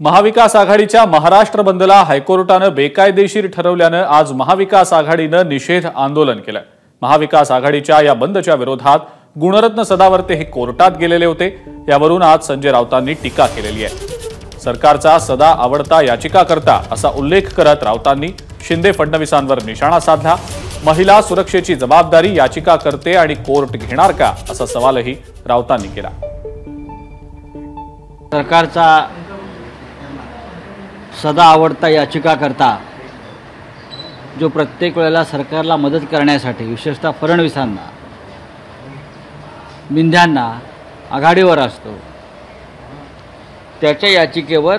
महाविकास आघाडीच्या महाराष्ट्र बंदला हायकोर्टानं बेकायदेशीर ठरवल्यानं आज महाविकास आघाडीनं निषेध आंदोलन केलं। महाविकास आघाडीच्या या बंदच्या विरोधात गुणरत्न सदावर्ते हे कोर्टात गेलेले होते। यावरून आज संजय राऊतांनी टीका केलेली आहे। सरकारचा सदा आवडता याचिकाकर्ता असा उल्लेख करत राऊतांनी शिंदे फडणवीसांवर निशाणा साधला। महिला सुरक्षेची जबाबदारी याचिकाकर्ते आणि कोर्ट घेणार का असा सवालही राऊतांनी केला। सरकारचा सदा आवडता याचिकाकर्ता जो प्रत्येक वेळेला सरकारला मदत करण्यासाठी विशेषतः फडणवीसांना मिंध्यांना आघाडीवर असतो, त्याच्या याचिकेवर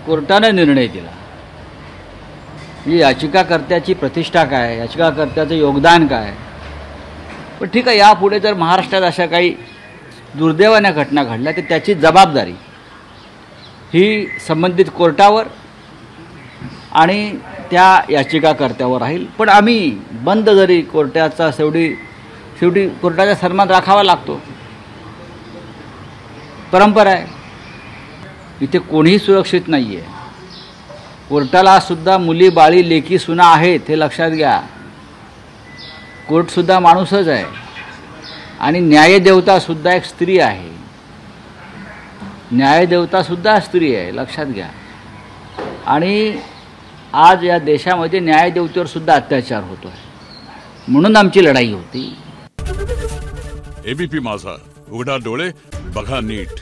कोर्टाने निर्णय दिला। ही याचिकाकर्त्याची प्रतिष्ठा काय, याचिकाकर्त्याचं योगदान काय। पण ठीक आहे, यापुढे जर महाराष्ट्रात अशा काही दुर्दैवाच्या घटना घडल्या तर त्याची जबाबदारी ही संबंधित कोर्टावर आणि त्या याचिकाकर्त्यावर राहील। पण आम्ही बंद जरी कोर्टाचा शेवटी कोर्टाचा सन्मान राखावा लागतो, परंपरा आहे। इथे कोणीही सुरक्षित नाही आहे। कोर्टाला सुद्धा मुली बाळी लेकी सुना आहेत हे लक्षात घ्या। कोर्टसुद्धा माणूसच आहे आणि न्यायदेवता सुद्धा एक स्त्री आहे। न्यायदेवता सुद्धा स्त्री आहे, लक्षात घ्या। आणि आज या देशामध्ये न्यायदेवतेवर सुद्धा अत्याचार होतो आहे, म्हणून आमची लढाई होती। एबीपी माझा, उघडा डोळे बघा नीट।